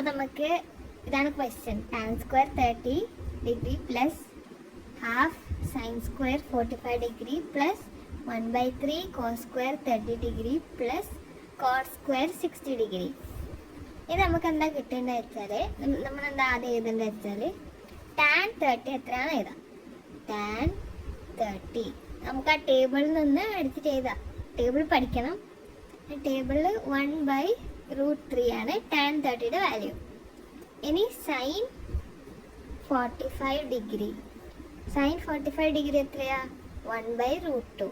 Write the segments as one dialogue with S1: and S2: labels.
S1: അപ്പോൾ നമുക്ക് ഇതാണ് question. Tan square 30 degree plus half sine square 45 degree plus 1/3 cos square 30 degree plus cos square 60 degree. ഇത് നമുക്ക് എന്താ കിട്ടേണ്ടത് വെച്ചാൽ, നമ്മളെന്താ ആദ്യം എഴുതേണ്ടത് വെച്ചാൽ ടാൻ 30 എത്രയാണ് എഴുതാം. ടാൻ 30 നമുക്ക് ആ ടേബിളിൽ നിന്ന് എടുത്തിട്ട് എഴുതാം. ടേബിൾ പഠിക്കണം. ടേബിളിൽ 1/√3 ആണ് ടാൻ 30യുടെ വാല്യൂ. ഇനി സൈൻ 45 ഡിഗ്രി. സൈൻ 45 ഡിഗ്രി എത്രയാ? 1/√2.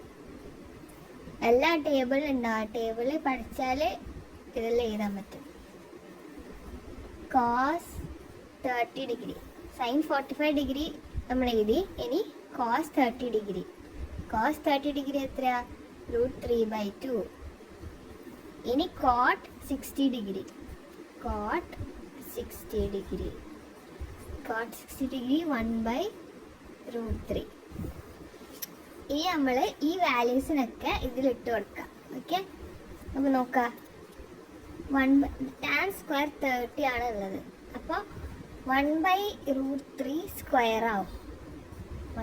S1: എല്ലാ ടേബിൾ ഉണ്ടാവും. ആ ടേബിൾ പഠിച്ചാൽ ഇതെല്ലാം എഴുതാൻ പറ്റും. Cos 30 degree. സൈൻ 45 ഡിഗ്രി നമ്മൾ എഴുതി. ഇനി കോസ് 30 ഡിഗ്രി. കോസ് 30 ഡിഗ്രി എത്രയാ? √3/2. ഇനി cot 60 degree. Cot 60 degree. Cot 60 degree 1/√3. ഇനി നമ്മൾ ഈ വാല്യൂസിനൊക്കെ ഇതിലിട്ട് കൊടുക്കാം. ഓക്കെ, നമുക്ക് നോക്കാം. ടാൻ സ്ക്വയർ 30 ആണ് ഉള്ളത്. അപ്പോൾ 1/√3 സ്ക്വയർ ആവും.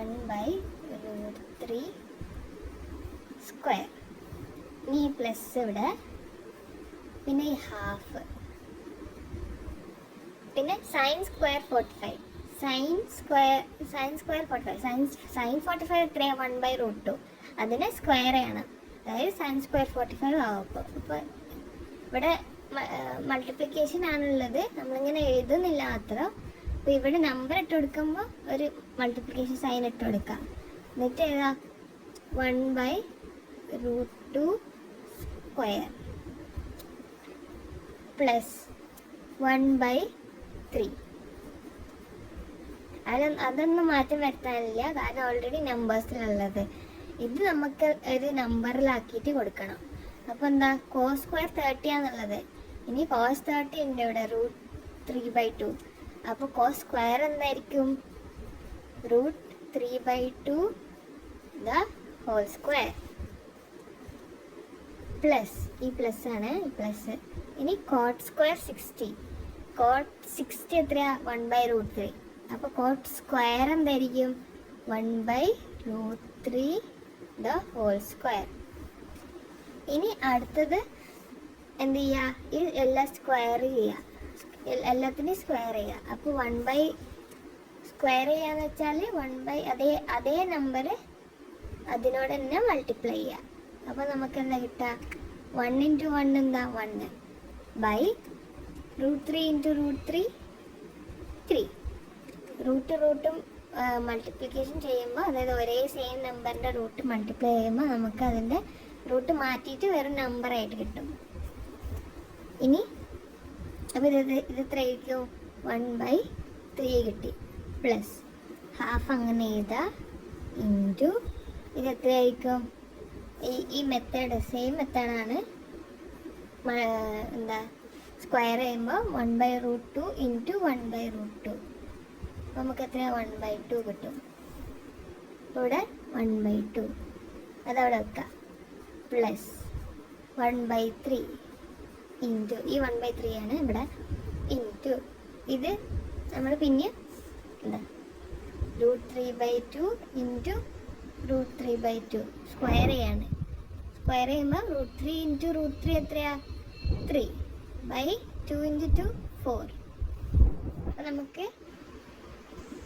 S1: 1/√3 സ്ക്വയർ. ഇനി പ്ലസ് ഇവിടെ, പിന്നെ ഈ ഹാഫ്, പിന്നെ sine square 45. Sine square 45. Sine 45 എത്രയാണ്? 1/√2. അതിന് സ്ക്വയർ ചെയ്യണം. അതായത് സൈൻ സ്ക്വയർ 45 ആവും. അപ്പോൾ ഇവിടെ മൾട്ടിപ്ലിക്കേഷൻ ആണുള്ളത്, നമ്മളിങ്ങനെ എഴുതുന്നില്ല മാത്രം. അപ്പോൾ ഇവിടെ നമ്പർ ഇട്ട് കൊടുക്കുമ്പോൾ ഒരു മൾട്ടിപ്ലിക്കേഷൻ സൈൻ ഇട്ട് കൊടുക്കാം. എന്നിട്ട് ഏതാ? 1/√2 സ്ക്വയർ പ്ലസ് 1/3. അതൊന്നും മാറ്റം വരുത്താനില്ല, കാരണം ഓൾറെഡി നമ്പേഴ്സിലുള്ളത്. ഇത് നമുക്ക് ഒരു നമ്പറിലാക്കിയിട്ട് കൊടുക്കണം. അപ്പോൾ എന്താ? കോസ് സ്ക്വയർ 30 ആണുള്ളത്. ഇനി കോസ് 30 ഉണ്ട് ഇവിടെ, √3/2. അപ്പോൾ കോസ് സ്ക്വയർ എന്തായിരിക്കും? √3/2 ദ ഹോൾ സ്ക്വയർ പ്ലസ്, ഈ പ്ലസ് ആണ്, പ്ലസ്. ഇനി കോട്ട് സ്ക്വയർ 60. കോട്ട് 60 എത്രയാ? 1/√3. അപ്പോൾ കോട്ട് സ്ക്വയർ എന്തായിരിക്കും? 1/√3 ദ ഹോൾ സ്ക്വയർ. ഇനി അടുത്തത് എന്ത് ചെയ്യുക? ഈ എല്ലാം സ്ക്വയർ ചെയ്യുക. എല്ലാത്തിനും സ്ക്വയർ ചെയ്യുക. അപ്പോൾ 1/ സ്ക്വയർ ചെയ്യാന്ന് വെച്ചാൽ 1/ അതേ നമ്പർ അതിനോട് തന്നെ മൾട്ടിപ്ലൈ ചെയ്യുക. അപ്പോൾ നമുക്ക് എന്താ കിട്ടുക? 1 × 1 എന്താ? 1 √3 × √3 3. റൂട്ടും മൾട്ടിപ്ലിക്കേഷൻ ചെയ്യുമ്പോൾ, അതായത് ഒരേ സെയിം നമ്പറിൻ്റെ റൂട്ട് മൾട്ടിപ്ലൈ ചെയ്യുമ്പോൾ നമുക്ക് അതിൻ്റെ റൂട്ട് മാറ്റിയിട്ട് വേറെ നമ്പറായിട്ട് കിട്ടും. ഇനി അപ്പോൾ ഇത് എത്രയായിരിക്കും? 1/3 കിട്ടി. പ്ലസ് ഹാഫ് അങ്ങനെ എഴുതുക ഇൻറ്റു ഇത് എത്രയായിരിക്കും? ഈ മെത്തേഡ് സെയിം മെത്തേഡാണ്. എന്താ? സ്ക്വയർ ചെയ്യുമ്പോൾ 1/√2 ഇൻറ്റു 1/√2. നമുക്ക് എത്രയാണ്? 1/2 കിട്ടും. ഇവിടെ 1/2 അതവിടെ വെക്കാം. പ്ലസ് 1/3 ഇൻറ്റു ഈ 1/3 ആണ് ഇവിടെ, ഇൻറ്റു ഇത് നമ്മൾ പിന്നെ എന്താ? √3/2 ഇൻറ്റു √3/2 സ്ക്വയർ ചെയ്യാണ്. സ്ക്വയർ ചെയ്യുമ്പോൾ √3 ഇൻറ്റു √3 എത്രയാ? 3/2 ഇൻറ്റു 2 4. അപ്പോൾ നമുക്ക്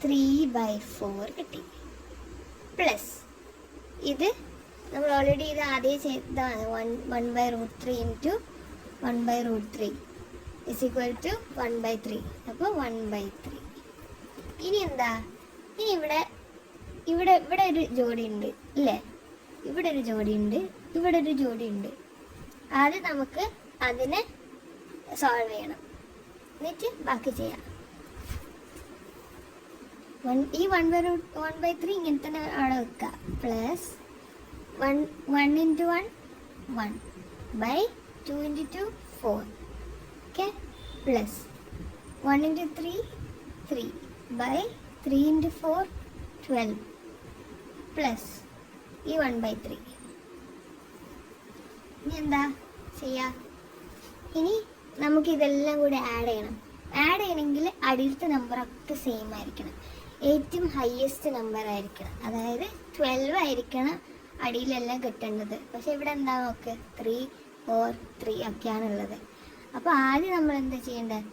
S1: 3/4 കിട്ടി. പ്ലസ് ഇത് നമ്മൾ ഓൾറെഡി ഇത് ആദ്യം ചെയ്തതാണ്. 1/√3 ഇൻറ്റു 1/√3 = 1/3. അപ്പോൾ 1/3. ഇനി എന്താ? ഇനി ഇവിടെ ഒരു ജോഡി ഉണ്ട് അല്ലേ? ഇവിടെ ഒരു ജോഡി ഉണ്ട്, ഇവിടെ ഒരു ജോഡി ഉണ്ട്. ആദ്യം നമുക്ക് അതിനെ സോൾവ് ചെയ്യണം, എന്നിട്ട് ബാക്കി ചെയ്യാം. ഈ 1/3 ഇങ്ങനെ തന്നെ അവിടെ വെക്കുക. പ്ലസ് 1 × 1 1/2 × 2 4. Okay, plus 1 × 3 3/3 × 4 12. പ്ലസ് ഈ 1/3. ഇനി എന്താ ചെയ്യുക? ഇനി നമുക്കിതെല്ലാം കൂടി ആഡ് ചെയ്യണം. ആഡ് ചെയ്യണമെങ്കിൽ അടിയിലത്തെ നമ്പറൊക്കെ സെയിം ആയിരിക്കണം, ഏറ്റവും ഹയസ്റ്റ് നമ്പർ ആയിരിക്കണം. അതായത് 12 ആയിരിക്കണം അടിയിലെല്ലാം കിട്ടേണ്ടത്. പക്ഷെ ഇവിടെ എന്താ നോക്ക്, 3, 4, 3 ഒക്കെയാണുള്ളത്. അപ്പോൾ ആദ്യം നമ്മൾ എന്താ ചെയ്യേണ്ടത്,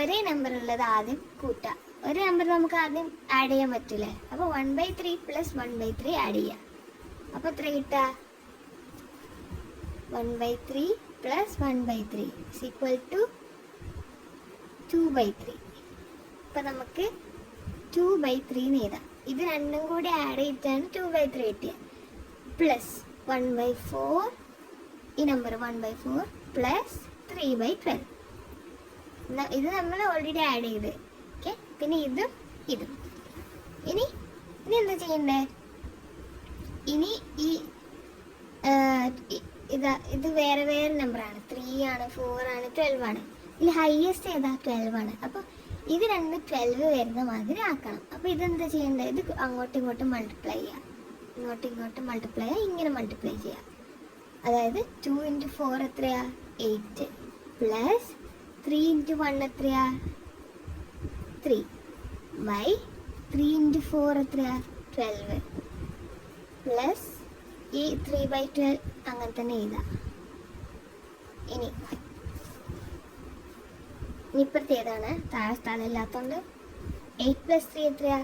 S1: ഒരേ നമ്പർ ഉള്ളത് ആദ്യം കൂട്ടുക. ഒരു നമ്പർ നമുക്ക് ആദ്യം ആഡ് ചെയ്യാൻ പറ്റില്ലേ. അപ്പോൾ 1/3 + 1/3 ആഡ് ചെയ്യുക. അപ്പോൾ എത്ര കിട്ടുക, 1/3 + 1/3 = 2/3. അപ്പം നമുക്ക് 2/3 എന്ന് എഴുതാം. ഇത് രണ്ടും കൂടി ആഡ് ചെയ്തിട്ടാണ് 2/3 കിട്ടിയത്. പ്ലസ് 1/4, ഈ നമ്പർ 1/4 + 3/12. ഇത് നമ്മൾ ഓൾറെഡി ആഡ് ചെയ്ത്. ഓക്കെ, പിന്നെ ഇതും ഇനി എന്താ ചെയ്യണ്ടേ, ഇനി ഇത് വേറെ നമ്പറാണ്. 3 ആണ്, 4 ആണ്, 12 ആണ്. ഇതിൽ ഹയസ്റ്റ് ഏതാ, 12 ആണ്. അപ്പോൾ ഇത് രണ്ട് 12 വരുന്ന മാതിരി ആക്കണം. അപ്പോൾ ഇതെന്താ ചെയ്യേണ്ടത്, ഇത് അങ്ങോട്ടും ഇങ്ങോട്ടും മൾട്ടിപ്ലൈ ചെയ്യുക, ഇങ്ങനെ മൾട്ടിപ്ലൈ ചെയ്യുക. അതായത് 2 × 4 എത്രയാ, 8 + 3 × 1 എത്രയാ, 3 / 3 × 4 എത്രയാ, 12 പ്ലസ് ഈ 3/12 അങ്ങനെ തന്നെ എഴുതാം. ഇനി ഇപ്പുറത്തെ ഏതാണ്, താഴെ സ്ഥലം ഇല്ലാത്തതുകൊണ്ട് 8 + 3 എത്രയാ,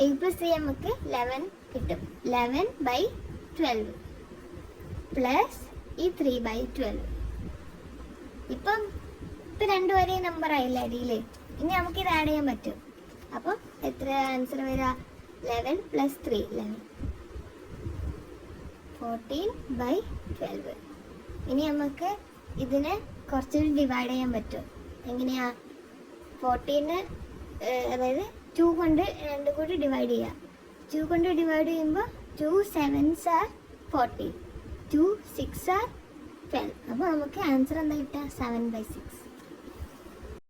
S1: 8 + 3 നമുക്ക് 11 കിട്ടും. 11/12 പ്ലസ് ഈ 3/12. ഇപ്പം രണ്ടും ഒരേ നമ്പർ ആയില്ല അടിയിൽ. ഇനി നമുക്കിത് ആഡ് ചെയ്യാൻ പറ്റും. അപ്പം എത്ര ആൻസർ വരിക, 11 + 3 11, 14/12. ഇനി നമുക്ക് ഇതിനെ കുറച്ചുകൂടി ഡിവൈഡ് ചെയ്യാൻ പറ്റും. എങ്ങനെയാ, 14 അതായത് 2 കൊണ്ട് 2 കൂടി ഡിവൈഡ് ചെയ്യുക. 2 കൊണ്ട് ഡിവൈഡ് ചെയ്യുമ്പോൾ 2 7s are 14, 2 6 are 12. അപ്പോൾ നമുക്ക് ആൻസർ എന്താ കിട്ടുക, 7/6.